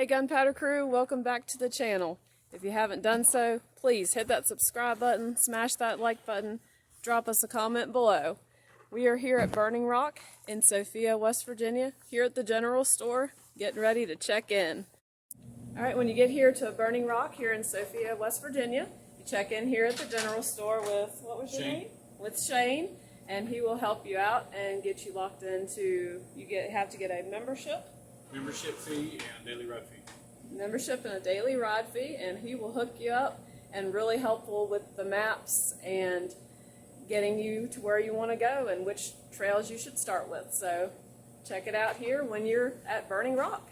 Gunpowder crew, welcome back to the channel. If you haven't done so, please hit that subscribe button, smash that like button, drop us a comment below. We are here at Burning Rock in Sophia, West Virginia, here at the general store, getting ready to check in. Alright, when you get here to Burning Rock here in Sophia, West Virginia, you check in here at the general store with, what was your name? With Shane, and he will help you out and get you locked into, have to get a membership Fee and daily ride fee. Membership and a daily ride fee, and he will hook you up and really helpful with the maps and getting you to where you want to go and which trails you should start with. So check it out here when you're at Burning Rock.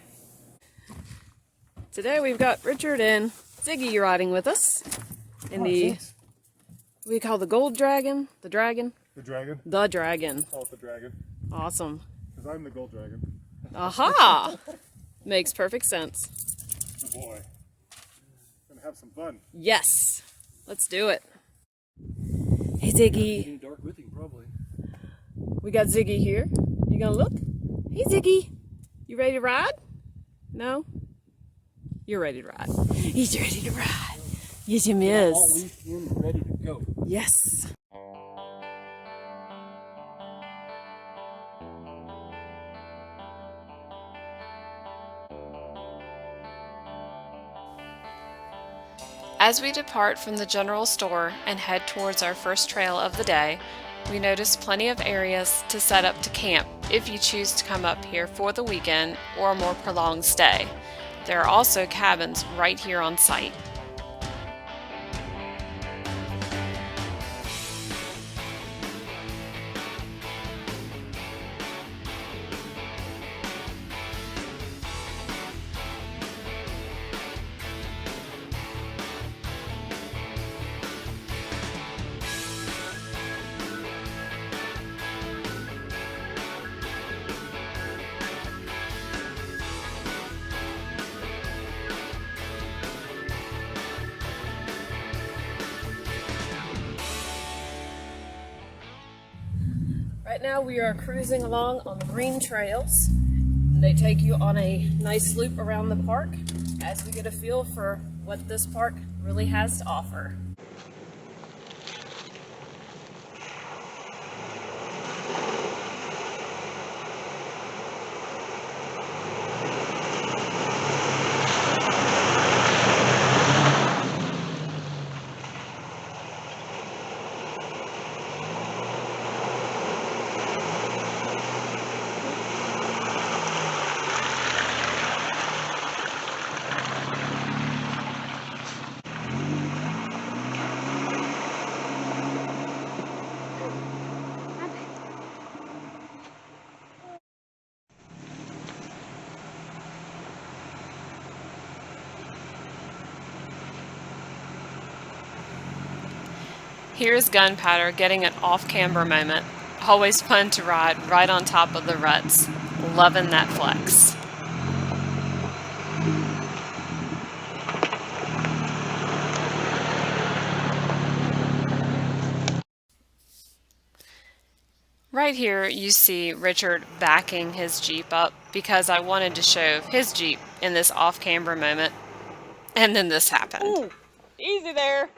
Today we've got Richard and Ziggy riding with us in we call the Gold Dragon, the Dragon. The Dragon? The Dragon. Call it the Dragon. Awesome. Because I'm the Gold Dragon. Aha! Makes perfect sense. Good boy. Gonna have some fun. Yes. Let's do it. Hey Ziggy. Getting dark with him, probably. We got Ziggy here. You gonna look? Hey Ziggy. You ready to ride? No? You're ready to ride. He's ready to ride. Yes, he is. All leashed in and ready to go. Yes. As we depart from the general store and head towards our first trail of the day, we notice plenty of areas to set up to camp if you choose to come up here for the weekend or a more prolonged stay. There are also cabins right here on site. Right now we are cruising along on the green trails. They take you on a nice loop around the park as we get a feel for what this park really has to offer. Here's Gunpowder getting an off-camber moment. Always fun to ride right on top of the ruts. Loving that flex. Right here you see Richard backing his Jeep up because I wanted to show his Jeep in this off-camber moment. And then this happened. Ooh, easy there.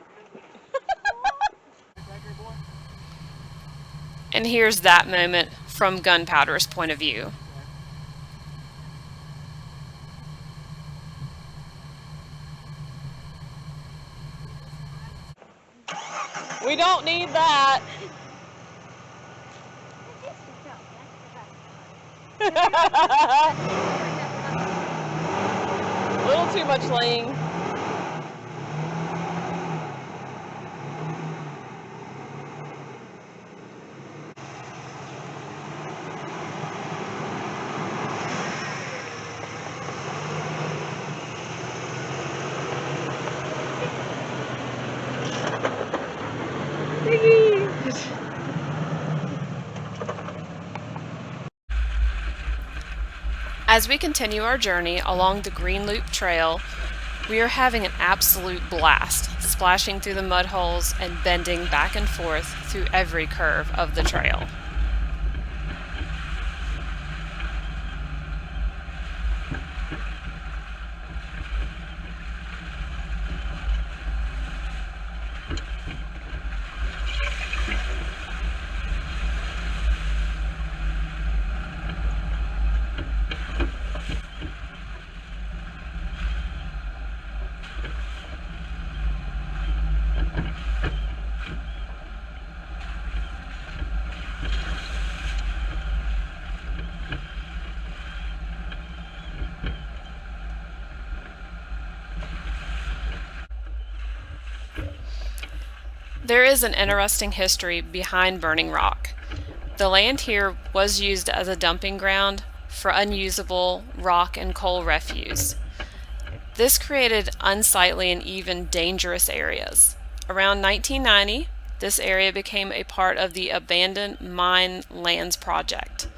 And here's that moment from Gunpowder's point of view. We don't need that. A little too much laying. As we continue our journey along the Green Loop Trail, we are having an absolute blast, splashing through the mud holes and bending back and forth through every curve of the trail. There is an interesting history behind Burning Rock. The land here was used as a dumping ground for unusable rock and coal refuse. This created unsightly and even dangerous areas. Around 1990, this area became a part of the Abandoned Mine Lands Project.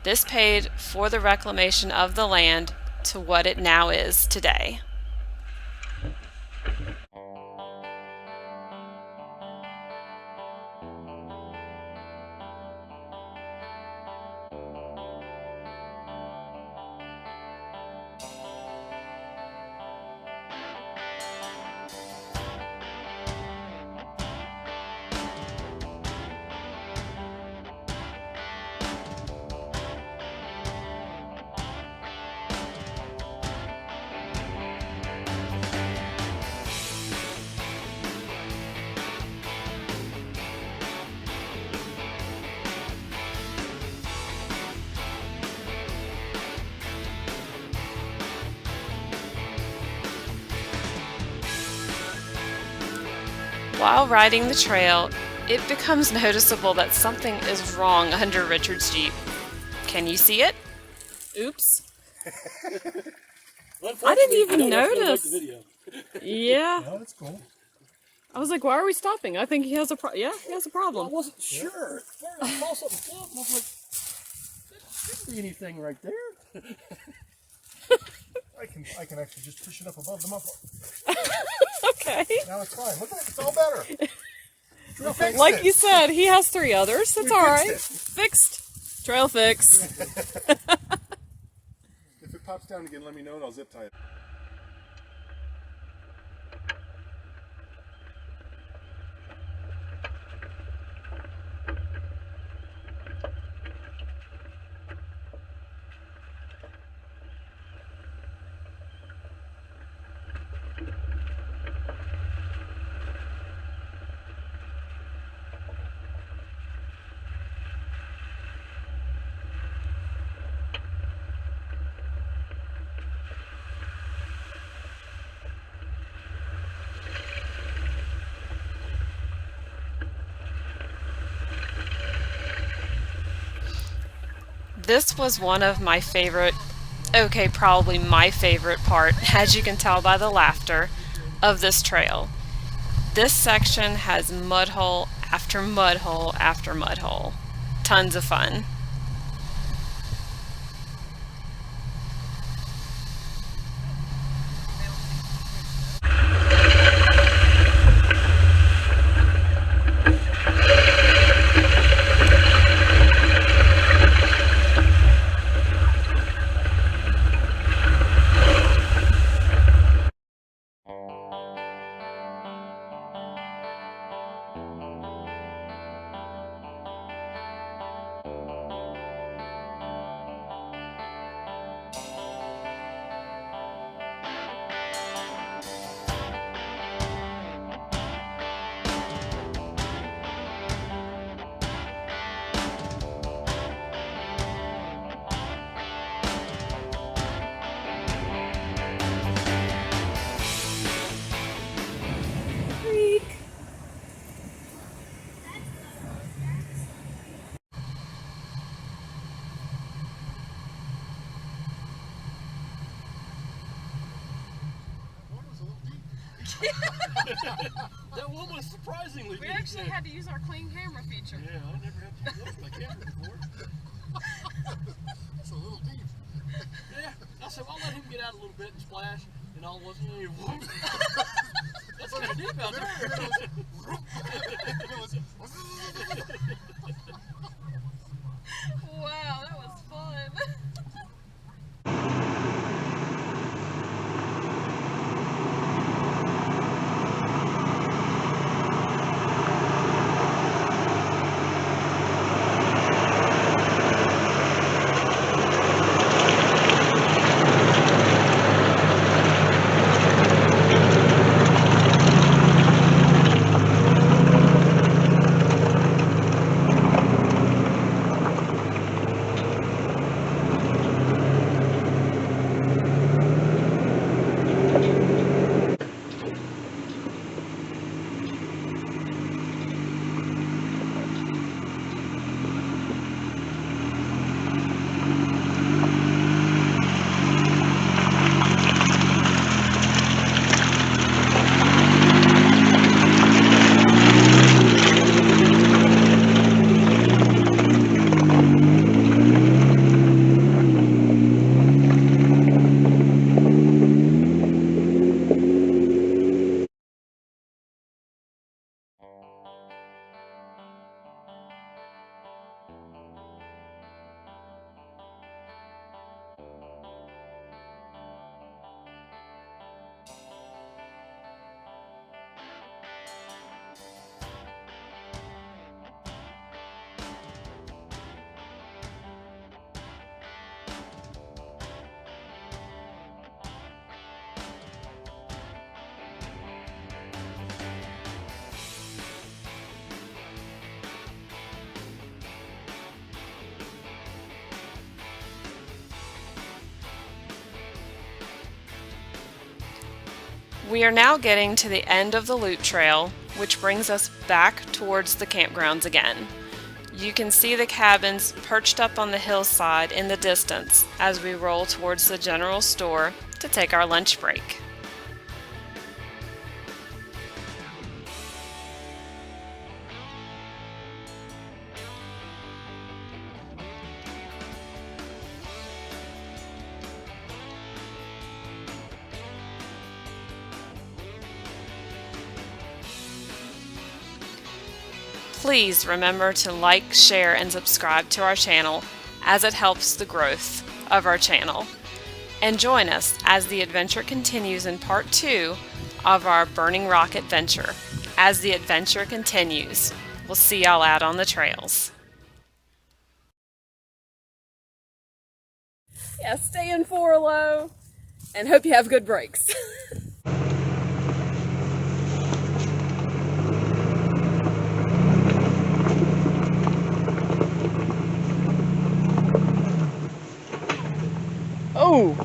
This paid for the reclamation of the land to what it now is today. While riding the trail, it becomes noticeable that something is wrong under Richard's Jeep. Can you see it? Oops. I didn't even notice. Yeah. No, it's cool. I was like, why are we stopping? I think he has a he has a problem. I wasn't sure. I saw something flop and I was like, there shouldn't be anything right there. I can actually just push it up above the muffler. Okay. Now it's fine. Look at it. It's all better. We fixed Like it. you said, he has 3 others. It's We all right. fixed it. Fixed. Trail fix. If it pops down again, let me know and I'll zip tie it. This was one of my favorite, okay, probably my favorite part, as you can tell by the laughter, of this trail. This section has mudhole after mudhole after mudhole. Tons of fun. That one was surprisingly We deep. actually had to use our clean camera feature. Yeah, I never had to use my camera before. It's a little deep. Yeah, I said, well, I'll let him get out a little bit and splash, and all of a sudden, whoop. That's kind of deep out there. Wow, that was fun. We are now getting to the end of the loop trail, which brings us back towards the campgrounds again. You can see the cabins perched up on the hillside in the distance as we roll towards the general store to take our lunch break. Please remember to like, share, and subscribe to our channel as it helps the growth of our channel. And join us as the adventure continues in part 2 of our Burning Rock adventure. As the adventure continues, we'll see y'all out on the trails. Yeah, stay in 4 low and hope you have good breaks. Oh!